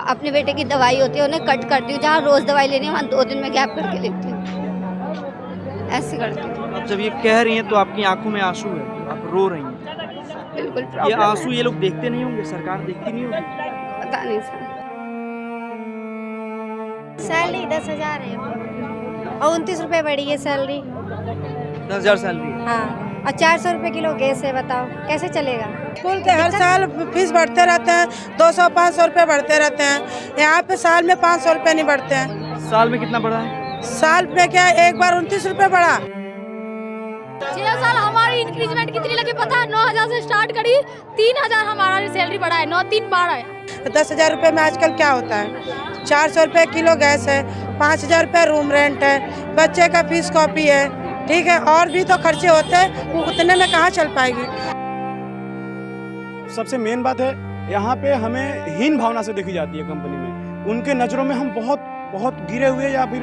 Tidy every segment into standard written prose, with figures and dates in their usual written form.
अपने बेटे की दवाई होती है उन्हें कट करती हूँ, जहाँ रोज दवाई लेनी है वहाँ 2 दिन में गैप करके लेती हूँ, ऐसे करती हूँ। अब जब ये कह रही हैं तो आपकी आंखों में आंसू है, आप रो रही हैं। बिल्कुल ये प्रॉब्लम आंसू है। ये लोग देखते नहीं होंगे, सरकार देखती नहीं होगी? पता नहीं सर। सैलरी 10,000 है और 29 रुपये बढ़ी है सैलरी। 10,000 सैलरी है। हाँ, और 400 रुपये किलो गैस है, बताओ कैसे चलेगा। स्कूल के हर साल फीस बढ़ते रहते हैं, 200-500 रुपये बढ़ते रहते हैं। यहाँ पे साल में 500 रुपये नहीं बढ़ते हैं। साल में कितना बढ़ा है? साल में क्या एक बार 29 रुपये बढ़ा। 6 साल हमारी इंक्रीजमेंट कितनी लगी पता है? 9,000 से स्टार्ट करी, 3,000 हमारा सैलरी बढ़ा है, 9-3 बार आया। 10,000 रुपये में आजकल क्या होता है? 400 रुपये किलो गैस है, 5,000 रुपये रूम रेंट है, बच्चे का फीस कॉपी है, ठीक है, और भी तो खर्चे होते हैं, वो उतने में कहाँ चल पाएगी। सबसे मेन बात है यहाँ पे हमें हीन भावना से देखी जाती है कंपनी में। उनके नज़रों में हम बहुत गिरे हुए या फिर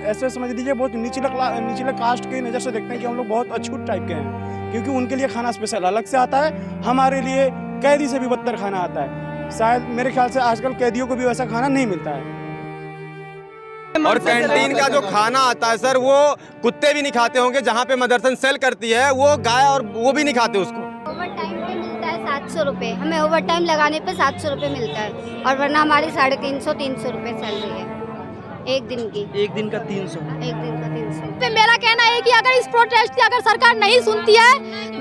ऐसे समझ लीजिए बहुत निचले कास्ट की नज़र से देखते हैं कि हम लोग बहुत अछूत टाइप के हैं, क्योंकि उनके लिए खाना स्पेशल अलग से आता है, हमारे लिए कैदी से भी बदतर खाना आता है। शायद मेरे ख्याल से आजकल कैदियों को भी वैसा खाना नहीं मिलता है। और कैंटीन का जो खाना आता है सर, वो कुत्ते भी नहीं खाते होंगे। जहाँ पे मदरसन सेल करती है वो गाय और वो भी नहीं खाते उसको। ओवर टाइम पे मिलता है 700 रुपये, हमें ओवर टाइम लगाने पे 700 रुपये मिलता है, और वरना हमारी 350-300 रुपये सैलरी है एक दिन की। एक दिन का 300? एक दिन का 300। तो मेरा कहना है कि अगर इस प्रोटेस्ट की अगर सरकार नहीं सुनती है,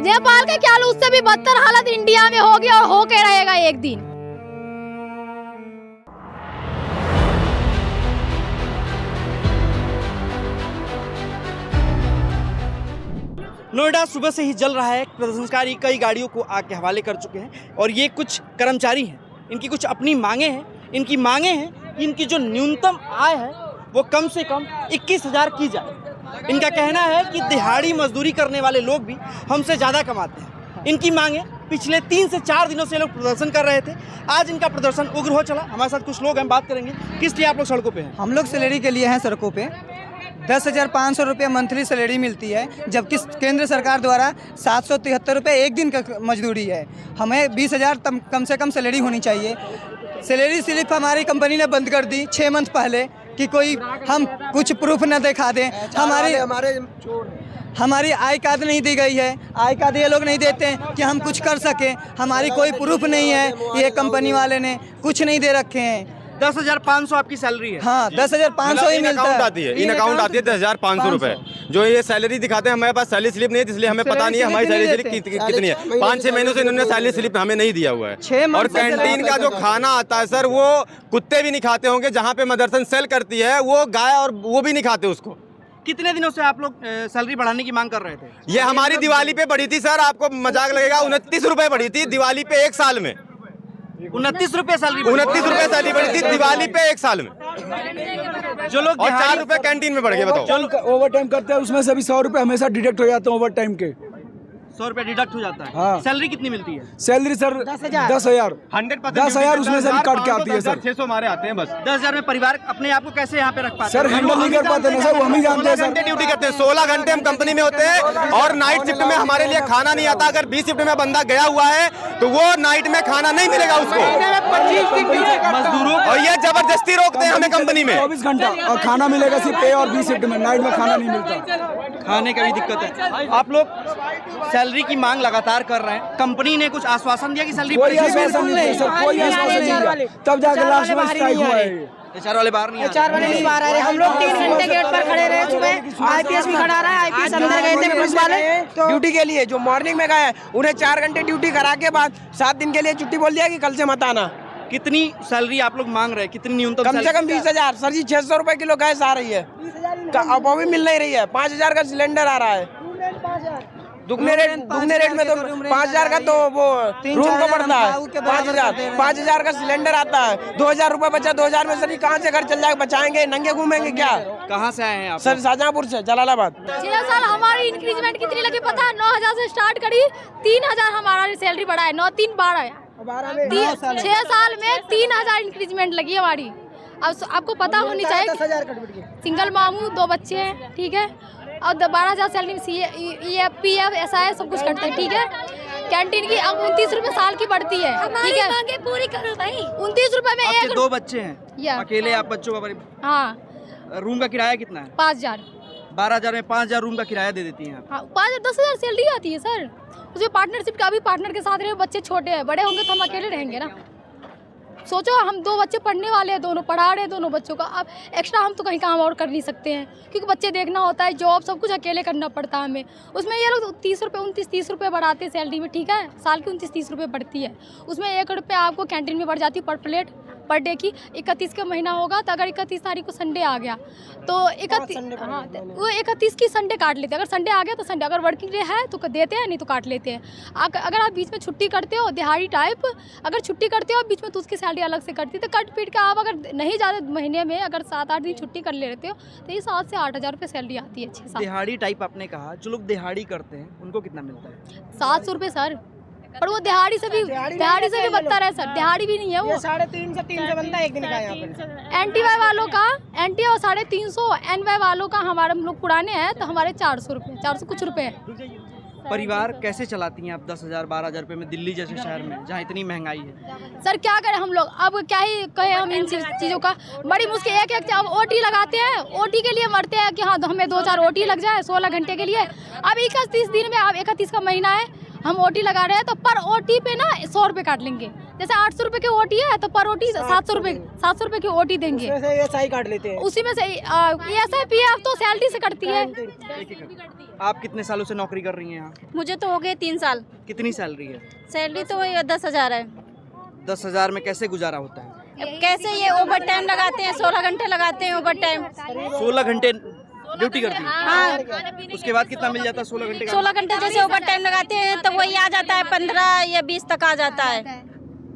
नेपाल के क्या उससे भी बदतर हालत इंडिया में होगी और होके रहेगा एक दिन। नोएडा सुबह से ही जल रहा है। प्रदर्शनकारी कई गाड़ियों को आग के हवाले कर चुके हैं और ये कुछ कर्मचारी हैं, इनकी कुछ अपनी मांगे हैं। इनकी मांगे हैं कि इनकी जो न्यूनतम आय है वो कम से कम 21,000 की जाए। इनका कहना है कि दिहाड़ी मजदूरी करने वाले लोग भी हमसे ज़्यादा कमाते हैं। इनकी मांगे पिछले 3 से 4 दिनों से लोग प्रदर्शन कर रहे थे। आज इनका प्रदर्शन उग्र हो चला। हमारे साथ कुछ लोग हैं, बात करेंगे किस लिए आप लोग सड़कों पे हैं। हम लोग सैलरी के लिए हैं सड़कों पे। 10,500 रुपये मंथली सैलरी मिलती है, जबकि केंद्र सरकार द्वारा 773 रुपये एक दिन का मजदूरी है। हमें 20,000 कम से कम सैलरी होनी चाहिए। सैलरी स्लिप हमारी कंपनी ने बंद कर दी 6 मंथ पहले कि कोई हम कुछ प्रूफ न दिखा दें। हमारी आई कार्ड नहीं दी गई है, आई कार्ड ये लोग नहीं देते हैं कि हम कुछ कर सकें। हमारी कोई प्रूफ नहीं है, ये कंपनी वाले ने कुछ नहीं दे रखे हैं। 10,500 आपकी सैलरी है? हाँ, 10,500 ही मिलता है। इन अकाउंट आती है 10,500 रुपए। जो ये सैलरी दिखाते हैं, हमारे पास सैलरी स्लिप नहीं है, इसलिए हमें पता नहीं है हमारी सैलरी स्लिप कितनी है। 5-6 महीनों से इन्होंने सैलरी स्लिप हमें नहीं दिया हुआ है। और कैंटीन का जो खाना आता है सर, वो कुत्ते भी नहीं खाते होंगे। जहाँ पे मदरसन सेल करती है वो गाय और वो भी नहीं खाते उसको। कितने दिनों से आप लोग सैलरी बढ़ाने की मांग कर रहे थे? ये हमारी दिवाली पे बढ़ी थी सर, आपको मजाक लगेगा, 29 रुपए बढ़ी थी दिवाली पे एक साल में। 29 रुपए सैलरी? 29 रुपए सैलरी बढ़ी थी दिवाली पे एक साल में। जो लोग और 4 रुपए कैंटीन में बढ़ गए। बताओ, जो ओवर टाइम करते हैं उसमें से भी 100 रुपए हमेशा डिडक्ट हो जाते हैं ओवर टाइम के। 100 रुपए डिडक्ट हो जाता है। हाँ। सैलरी कितनी मिलती है? सैलरी सर 10,000 10,000 उसमें से भी काट के आती है सर। 600 हमारे आते हैं बस। 10,000 में परिवार अपने आप को कैसे यहाँ पे रख पाते सर हैंडल नहीं कर पाते ना सर, वो हम ही जानते हैं सर। ड्यूटी करते हैं, 16 घंटे हम कंपनी में होते हैं और नाइट शिफ्ट में हमारे लिए खाना नहीं आता। अगर 20 शिफ्ट में बंदा गया हुआ है तो वो नाइट में खाना नहीं मिलेगा उसको। मजदूरों और ये जबरदस्ती रोकते हैं हमें कंपनी में। 24 घंटा और खाना मिलेगा सिर्फ पे और 20 शिफ्ट में, नाइट में खाना नहीं मिलता। खाने का भी दिक्कत है। आप लोग सैलरी की मांग लगातार कर रहे हैं, कंपनी ने कुछ आश्वासन दिया कि सैलरी? कोई आश्वासन नहीं सर, कोई आश्वासन नहीं, तब जाकर लास्ट में स्ट्राइक हुआ है। HR वाले बाहर नहीं? HR वाले नहीं बाहर आ रहे। हम लोग 3 घंटे गेट पर खड़े रहे सुबह। IPS भी खड़ा रहा है, IPS अंदर गए थे पुलिस वाले ड्यूटी के लिए। जो मॉर्निंग में गए उन्हें 4 घंटे ड्यूटी करा के बाद 7 दिन के लिए छुट्टी बोल दिया कि कल से मत आना। कितनी सैलरी आप लोग मांग रहे हैं? कितनी न्यूनतम? कम से कम 20,000 सर जी। 600 रुपए किलो गैस आ रही है, अब वो भी मिल नहीं रही है। 5,000 का सिलेंडर आ रहा है। दुगने रेट में तो 5,000 का तो वो रूम को पड़ता है। 5,000 का सिलेंडर आता है। 2,000 रुपए बचा। 2,000 में सर कहाँ से घर चल जाएगा? बचाएंगे, नंगे घूमेंगे क्या? कहाँ से आए हैं आप? सर शाहजहाँपुर से, जलालाबाद। 6 साल हमारी इंक्रीजमेंट कितनी लगी पता है? 9,000 से स्टार्ट करी, 3,000 हमारा सैलरी बढ़ा है। 9-3 बार आया। 6 साल में 3,000 इंक्रीजमेंट लगी हमारी। अब आपको पता होनी चाहिए, सिंगल मामू, 2 बच्चे हैं, ठीक है, और 12,000 सैलरी PF SI सब कुछ करते हैं, ठीक है। कैंटीन की अब 29 रुपए साल की पड़ती है। ठीक है, मांगे पूरी करो भाई। 29 रुपए में आपके एक 2 बच्चे हैं, अकेले आप बच्चों का हाँ रूम का किराया कितना है? 5000। 12,000 में 5,000 रूम का किराया दे देती हैं आप। हाँ 5-10,000 सैलरी आती है सर। उसमें पार्टनरशिप का, अभी पार्टनर के साथ रहे, बच्चे छोटे हैं, बड़े होंगे तो हम अकेले रहेंगे ना। सोचो हम 2 बच्चे पढ़ने वाले हैं, दोनों पढ़ा रहे हैं दोनों बच्चों का। अब एक्स्ट्रा हम तो कहीं काम और कर नहीं सकते हैं क्योंकि बच्चे देखना होता है, जॉब सब कुछ अकेले करना पड़ता है हमें। उसमें ये लोग 29-30 रुपये बढ़ाते हैं सैलरी में। ठीक है, साल की 29-30 रुपये बढ़ती है, उसमें 1 रुपये आपको कैंटीन में बढ़ जाती है पर प्लेट पर डे की। 31 का महीना होगा तो अगर 31 तारीख को संडे आ गया तो 31 की संडे काट लेते हैं। अगर संडे आ गया तो संडे, अगर वर्किंग डे है तो देते हैं, नहीं तो काट लेते हैं। अगर आप बीच में छुट्टी करते हो दिहाड़ी टाइप, अगर छुट्टी करते हो बीच में तो उसकी सैलरी अलग से कटती है। तो कट पीट के आप अगर नहीं ज़्यादा महीने में अगर 7-8 दिन छुट्टी कर लेते हो तो ये 7 से 8,000 रुपये सैलरी आती है। 6-7 दिहाड़ी टाइप आपने कहा, जो लोग दिहाड़ी करते हैं उनको कितना मिलता है? 700 रुपये सर। पर वो दिहाड़ी से भी बदतर है सर, दिहाड़ी भी नहीं है वो। 350 बनता है एक दिन का यहाँ पर। एनटीवाई वालों का 350, एनवाई वालों का हमारे हम लोग पुराने हैं तो हमारे 400 रुपये, 400 कुछ रुपये है। परिवार कैसे चलाती हैं आप 10,000-12,000 रुपये में दिल्ली जैसे शहर में जहाँ इतनी महंगाई है? सर क्या करें हम लोग, अब क्या ही कहें हम इन चीज़ों का। बड़ी मुश्किल एक अब ओटी लगाते हैं, ओटी के लिए मरते हैं कि हाँ हमें 2-4 ओटी लग जाए 16 घंटे के लिए। अब 31 दिन में, अब 31 का महीना है, हम ओटी लगा रहे हैं तो पर ओटी पे ना 100 रुपये काट लेंगे। जैसे 800 रुपये की ओटी है तो पर ओटी 700 रुपये की ओटी देंगे, SI काट लेते हैं। उसी में से ESI-PF तो सैलरी से कटती है। आप कितने सालों से नौकरी कर रही हैं यहाँ? मुझे तो हो गए 3 साल। कितनी सैलरी है? सैलरी तो 10,000 है। 10,000 में कैसे गुजारा होता है? अब कैसे ये ओवर टाइम लगाते हैं, 16 घंटे लगाते हैं ओवर टाइम। 16 घंटे ड्यूटी करती है? हाँ, उसके बाद कितना मिल जाता है? 16 घंटे का? 16 घंटे जैसे ओवर टाइम लगाते हैं तो वही आ जाता है 15 या 20 तक आ जाता है।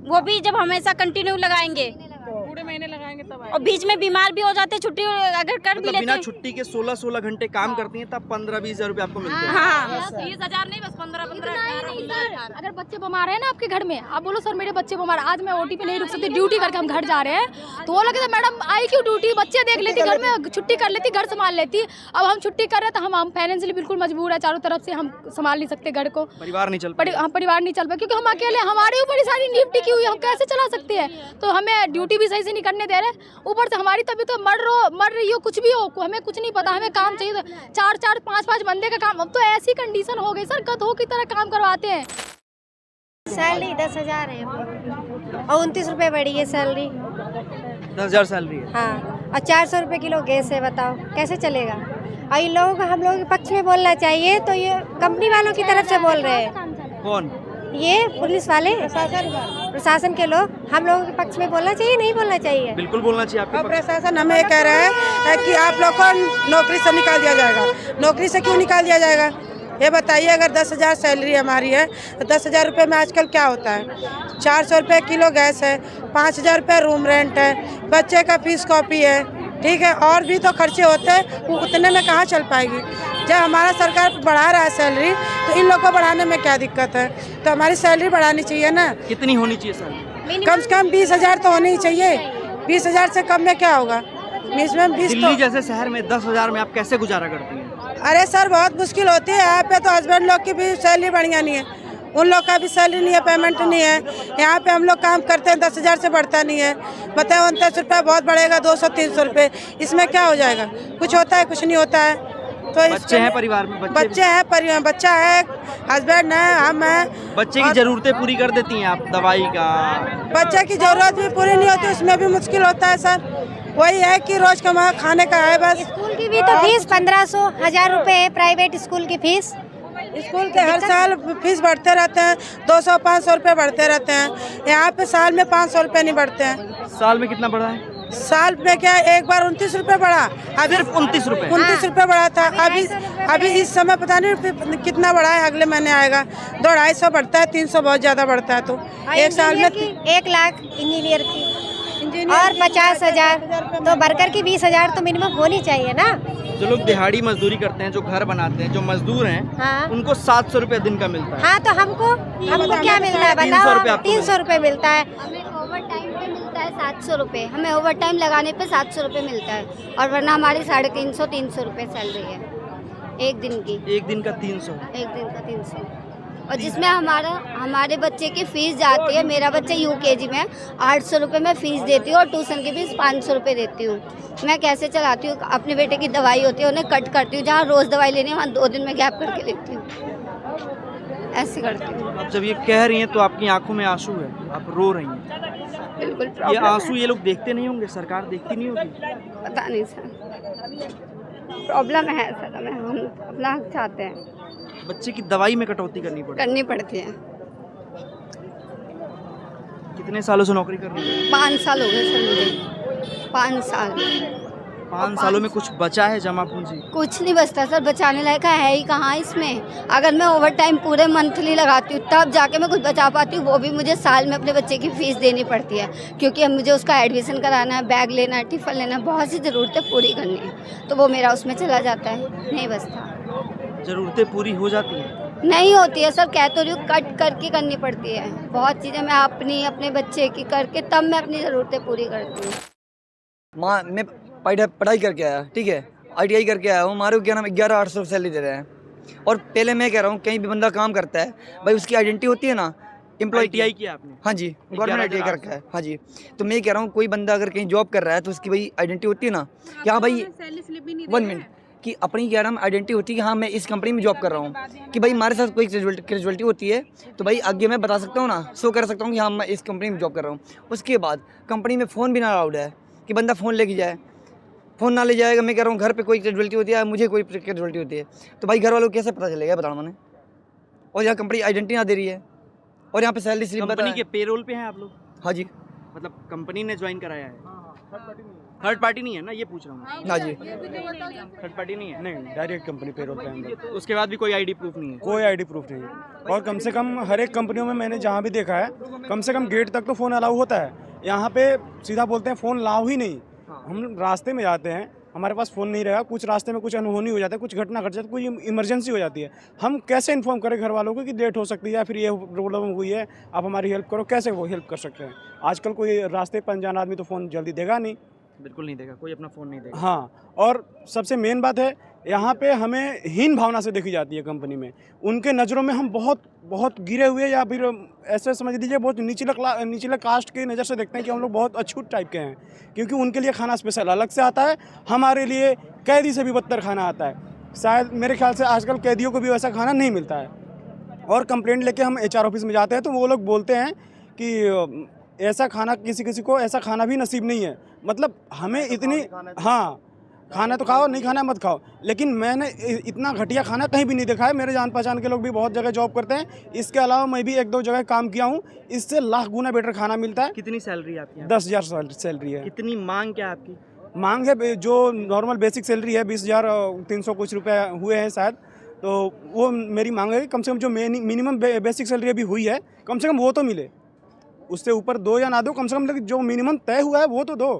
वो भी जब हमेशा कंटिन्यू लगाएंगे, पूरे महीने लगाएंगे तब। और बीच में बीमार भी हो जाते, छुट्टी अगर कर भी लेते बिना हैं। छुट्टी के 16 घंटे काम करती हैं तब 15-20 हज़ार रुपये आपको मिलते हैं? हाँ 20,000 नहीं, बस 15-15। अगर बच्चे बीमार है ना आपके घर में, आप बोलो सर मेरे बच्चे बीमार, आज मैं ओटी पे नहीं रुक सकती, ड्यूटी करके हम घर जा रहे हैं, तो वो लगे मैडम आई क्यों ड्यूटी, बच्चे देख लेती, घर में छुट्टी कर लेती, घर संभाल लेती। अब हम छुट्टी कर रहे हैं तो हम फाइनेंशियली बिल्कुल मजबूर है, चारों तरफ से हम संभाल नहीं सकते घर को, परिवार नहीं चल हम परिवार नहीं चल पाए क्योंकि हम अकेले, हमारे ऊपर सारी ड्यूटी की हुई, हम कैसे चला सकते हैं। तो हमें ड्यूटी भी सही से नहीं करने दे रहे, ऊपर से हमारी तबीयत तो मर रही हो, कुछ भी हो, हमें कुछ नहीं पता, हमें काम चाहिए। 4-4, 5-5 बंदे का काम, अब तो ऐसी कंडीशन हो गई सर, गधों की तरह काम करवाते हैं। सैलरी 10,000 है और 29 रुपये बढ़ी है सैलरी। 10,000 सैलरी है? हाँ, और 400 रुपये किलो गैस है, बताओ कैसे चलेगा। और इन लोगों को हम लोगों के पक्ष में बोलना चाहिए, तो ये कंपनी वालों की तरफ से बोल रहे हैं। कौन? ये पुलिस वाले, प्रशासन के लोग हम लोगों के पक्ष में बोलना चाहिए, नहीं बोलना चाहिए? बिल्कुल बोलना चाहिए आपके पक्ष। प्रशासन हमें कह रहा है कि आप लोग को नौकरी से निकाल दिया जाएगा। नौकरी से क्यों निकाल दिया जाएगा ये बताइए। अगर 10,000 सैलरी हमारी है तो 10,000 रुपये में आजकल क्या होता है? 400 रुपये किलो गैस है, 5,000 रुपये रूम रेंट है, बच्चे का फीस कॉपी है, ठीक है, और भी तो खर्चे होते हैं, वो उतने में कहाँ चल पाएगी। जब हमारा सरकार बढ़ा रहा है सैलरी तो इन लोग को बढ़ाने में क्या दिक्कत है? तो हमारी सैलरी बढ़ानी चाहिए ना। कितनी होनी चाहिए सैलरी? कम से कम 20,000 तो होनी ही चाहिए। 20,000 से कम में क्या होगा? दिल्ली जैसे शहर में 10,000 में आप कैसे गुजारा करती हैं? अरे सर बहुत मुश्किल होती है। यहाँ पे तो हस्बैंड लोग की भी सैलरी बढ़िया नहीं है, उन लोग का भी सैलरी नहीं है, पेमेंट नहीं है। यहाँ पे हम लोग काम करते हैं 10,000 से बढ़ता नहीं है। बताए 29 रुपये बहुत बढ़ेगा, 200-300 रुपये, इसमें क्या हो जाएगा? कुछ होता है? कुछ नहीं होता है। तो बच्चे हैं परिवार में? बच्चे हैं परिवार, बच्चा है, हस्बैंड है, हम हैं। बच्चे की जरूरतें पूरी कर देती हैं आप? दवाई का, बच्चे की जरूरत भी पूरी नहीं होती, उसमें भी मुश्किल होता है सर। वही है कि रोज कमा खाने का है बस। स्कूल की भी तो फीस 1500 1000 रुपये है, प्राइवेट स्कूल की फीस। स्कूल के हर साल फीस बढ़ते रहते हैं, 200-500 रुपये बढ़ते रहते हैं। यहाँ पे साल में 500 रुपये नहीं बढ़ते हैं। साल में कितना बढ़ा है? साल में क्या एक बार 29 रुपये बढ़ा, अभी सिर्फ 29 रुपये? 29 रुपये बढ़ा था। अभी इस समय पता नहीं कितना बढ़ा है, अगले महीने आएगा। 200-250 बढ़ता है, 300 बहुत ज्यादा बढ़ता है। तो एक साल में 1 लाख इंजीनियर की और 50,000, तो वर्कर की 20,000 तो मिनिमम होनी चाहिए ना। जो लोग दिहाड़ी मजदूरी करते हैं, जो घर बनाते हैं, जो मजदूर हैं, हाँ। उनको 700 रुपये दिन का मिलता है। हाँ तो हमको क्या मिलता है बताओ? 300 रुपये मिलता है। हमें ओवर टाइम पे मिलता है 700 रुपये, हमें ओवर टाइम लगाने पे 700 रुपये मिलता है, और वरना हमारी 350-300 रुपये सैलरी है एक दिन की। एक दिन का 300? एक दिन का 300। और जिसमें हमारे बच्चे की फ़ीस जाती है। मेरा बच्चा यूकेजी में 800 रुपये में फ़ीस देती हूँ और ट्यूशन की फीस 500 रुपये देती हूँ। मैं कैसे चलाती हूँ? अपने बेटे की दवाई होती है उन्हें कट करती हूँ, जहाँ रोज़ दवाई लेनी है वहाँ 2 दिन में गैप करके लेती हूँ, ऐसे करती हूँ। अब जब ये कह रही हैं तो आपकी आंखों में आंसू है, आप रो रही हैं। बिल्कुल ये प्रॉब्लम आंसू ये लोग देखते नहीं होंगे, सरकार देखती नहीं होगी? पता नहीं सर, प्रॉब्लम है सर, हमें हम अपना हक चाहते हैं। बच्चे की दवाई में कटौती करनी पड़ती है। कितने सालों से नौकरी कर रही है? 5 साल हो गए सर मुझे, 5 साल। 5 सालों में कुछ बचा है जमा पूंजी? कुछ नहीं बचता सर, बचाने लायक है ही कहाँ इसमें। अगर मैं ओवर टाइम पूरे मंथली लगाती हूँ तब जाके मैं कुछ बचा पाती हूँ, वो भी मुझे साल में अपने बच्चे की फ़ीस देनी पड़ती है, क्योंकि अब मुझे उसका एडमिशन कराना है, बैग लेना है, टिफ़िन लेना है, बहुत सी ज़रूरतें पूरी करनी है, तो वो मेरा उसमें चला जाता है, नहीं बचता। ज़रूरतें पूरी हो जाती हैं? नहीं होती है सर, कह तो रही हूँ, कट करके करनी पड़ती है। बहुत चीज़ें मैं अपने बच्चे की करके तब मैं अपनी ज़रूरतें पूरी करती हूँ। माँ मैं पढ़ाई करके आया, ठीक है, ITI करके आया हूँ, हमारे को क्या नाम 11,800 सैलरी दे रहे हैं। और पहले मैं कह रहा हूँ कहीं भी बंदा काम करता है भाई उसकी आइडेंटिटी होती है ना, एम्प्लॉय ITI किया आपने? हाँ जी, गवर्नमेंट ITI करके है। हाँ जी, तो मैं कह रहा हूँ कोई बंदा अगर कहीं जॉब कर रहा है तो उसकी भाई आइडेंटिटी होती है ना कि हाँ भाई 1 मिनट कि अपनी क्या नाम आइडेंटिटी होती है कि हाँ मैं इस कंपनी में जॉब कर रहा हूँ, कि भाई हमारे साथ कोई कैजुअलिटी होती है तो भाई आगे मैं बता सकता हूँ ना, शो कर सकता हूँ कि हाँ मैं इस कंपनी में जॉब कर रहा हूँ। उसके बाद कंपनी में फ़ोन भी ना अलाउड है कि बंदा फ़ोन लेके जाए, फ़ोन ना ले जाएगा। मैं कह रहा हूँ घर पे कोई कैजुअलिटी होती है, मुझे कोई कैजुअलिटी होती है, तो भाई घर वालों को कैसे पता चलेगा बताना मैंने। और यहाँ कंपनी आइडेंटिटी ना दे रही है और यहाँ पे सैलरी स्लिप कंपनी के पेरोल पे हैं आप लोग? हाँ जी, मतलब कंपनी ने ज्वाइन कराया है? थर्ड पार्टी नहीं है ना, ये पूछ रहा हूँ। हाँ जी, थर्ड पार्टी नहीं है? नहीं, डायरेक्ट कंपनी पेरोल पे हम लोग। उसके बाद भी कोई आईडी प्रूफ नहीं है? कोई आईडी प्रूफ नहीं है। और कम से कम हर एक कंपनियों में मैंने जहाँ भी देखा है कम से कम गेट तक तो फ़ोन अलाउ होता है। यहाँ पे सीधा बोलते हैं फ़ोन लाओ ही नहीं। हम रास्ते में जाते हैं, हमारे पास फ़ोन नहीं रहेगा, कुछ रास्ते में कुछ अनहोनी हो जाता है, कुछ घटना घट जाती है, कोई इमरजेंसी हो जाती है, हम कैसे इन्फॉर्म करें घर वालों को कि लेट हो सकती है या फिर ये प्रॉब्लम हुई है, आप हमारी हेल्प करो, कैसे वो हेल्प कर सकते हैं? आजकल कोई रास्ते पर अनजान आदमी तो फ़ोन जल्दी देगा नहीं। बिल्कुल नहीं देगा, कोई अपना फ़ोन नहीं देगा। हाँ, और सबसे मेन बात है यहाँ पे हमें हीन भावना से देखी जाती है कंपनी में। उनके नज़रों में हम बहुत गिरे हुए या फिर ऐसे समझ लीजिए बहुत निचले कास्ट की नज़र से देखते हैं कि हम लोग बहुत अछूत टाइप के हैं, क्योंकि उनके लिए खाना स्पेशल अलग से आता है, हमारे लिए कैदी से भी बदतर खाना आता है। शायद मेरे ख्याल से आजकल कैदियों को भी वैसा खाना नहीं मिलता है। और कंप्लेंट लेके हम HR ऑफिस में जाते हैं तो वो लोग बोलते हैं कि ऐसा खाना किसी को ऐसा खाना भी नसीब नहीं है। मतलब हमें इतनी, हाँ खाना तो खाओ, नहीं खाना मत खाओ, लेकिन मैंने इतना घटिया खाना कहीं भी नहीं देखा है। मेरे जान पहचान के लोग भी बहुत जगह जॉब करते हैं, इसके अलावा मैं भी 1-2 जगह काम किया हूँ, इससे लाख गुना बेटर खाना मिलता है। कितनी सैलरी है आपकी? 10,000 सैलरी है। कितनी मांग क्या है आपकी? मांग है जो नॉर्मल बेसिक सैलरी है 20,300 कुछ रुपये हुए हैं शायद, तो वो मेरी मांग है कम से कम जो मिनिमम बेसिक सैलरी अभी हुई है कम से कम वो तो मिले, उससे ऊपर दो या ना दो, कम से कम जो मिनिमम तय हुआ है वो तो दो।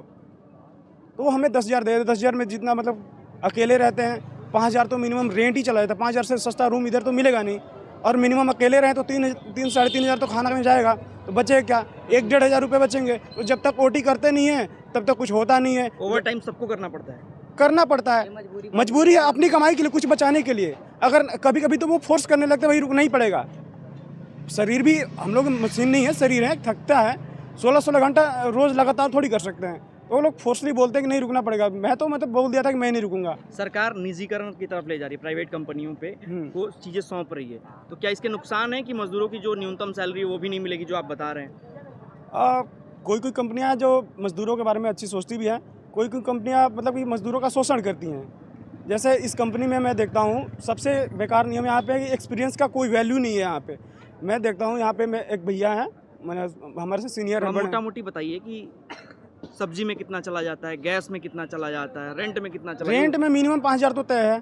तो वो हमें 10,000 दे। 10,000 में जितना मतलब अकेले रहते हैं 5,000 तो मिनिमम रेंट ही चला जाता है, 5,000 से सस्ता रूम इधर तो मिलेगा नहीं, और मिनिमम अकेले रहें तो 3-3,500 तो खाना में जाएगा, तो बचे क्या 1-1,500 रुपये बचेंगे। तो जब तक OT करते नहीं हैं तब तक कुछ होता नहीं है। ओवर टाइम सबको करना पड़ता है? करना पड़ता है, मजबूरी है अपनी कमाई के लिए, कुछ बचाने के लिए। अगर कभी कभी तो वो फोर्स करने लगते हैं, भाई रुकना ही पड़ेगा। शरीर भी, हम लोग मशीन नहीं है, शरीर है, थकता है। 16-16 घंटा रोज़ लगातार थोड़ी कर सकते हैं, तो वो लोग फोर्सली बोलते हैं कि नहीं रुकना पड़ेगा। मैं तो बोल दिया था कि मैं नहीं रुकूंगा। सरकार निजीकरण की तरफ ले जा रही है, प्राइवेट कंपनियों पे वो चीज़ें सौंप रही है, तो क्या इसके नुकसान है कि मजदूरों की जो न्यूनतम सैलरी है वो भी नहीं मिलेगी जो आप बता रहे हैं? कोई कंपनियां जो मजदूरों के बारे में अच्छी सोचती भी है, कोई कंपनियां मतलब कि मजदूरों का शोषण करती हैं। जैसे इस कंपनी में मैं देखता हूँ सबसे बेकार नियम यहाँ पे है कि एक्सपीरियंस का कोई वैल्यू नहीं है। यहाँ पे मैं देखता हूँ, यहाँ पे मैं एक भैया हैं, मैंने हमारे से सीनियर है। मोटा मोटी बताइए कि सब्जी में कितना चला जाता है, गैस में कितना चला जाता है, रेंट में कितना चला? रेंट में मिनिमम 5,000 तो तय है,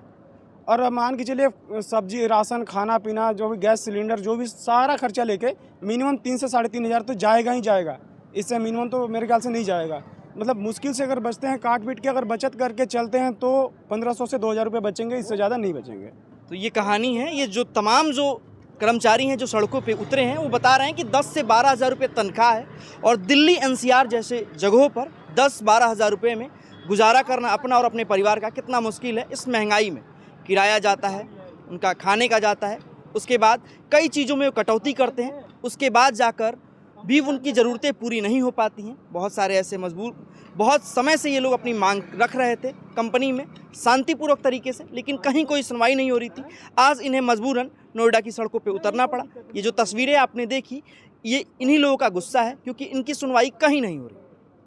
और मान के चलिए सब्जी, राशन, खाना पीना, जो भी गैस सिलेंडर, जो भी सारा खर्चा लेके मिनिमम 3 से 3,500 तो जाएगा ही जाएगा। इससे मिनिमम तो मेरे ख्याल से नहीं जाएगा। मतलब मुश्किल से अगर बचते हैं, काट पीट के अगर बचत करके चलते हैं तो 1,500 से 2,000 रुपये बचेंगे, इससे ज़्यादा नहीं बचेंगे। तो ये कहानी है, ये जो तमाम जो कर्मचारी हैं जो सड़कों पे उतरे हैं वो बता रहे हैं कि 10 से 12,000 रुपये तनख्वाह है, और दिल्ली NCR जैसे जगहों पर 10-12 हज़ार रुपये में गुजारा करना अपना और अपने परिवार का कितना मुश्किल है। इस महंगाई में किराया जाता है, उनका खाने का जाता है, उसके बाद कई चीज़ों में वो कटौती करते हैं, उसके बाद जाकर भी उनकी ज़रूरतें पूरी नहीं हो पाती हैं। बहुत सारे ऐसे मजबूर, बहुत समय से ये लोग अपनी मांग रख रहे थे कंपनी में शांतिपूर्वक तरीके से, लेकिन कहीं कोई सुनवाई नहीं हो रही थी। आज इन्हें मजबूरन नोएडा की सड़कों पे उतरना पड़ा। ये जो तस्वीरें आपने देखी, ये इन्हीं लोगों का गुस्सा है, क्योंकि इनकी सुनवाई कहीं नहीं हो रही।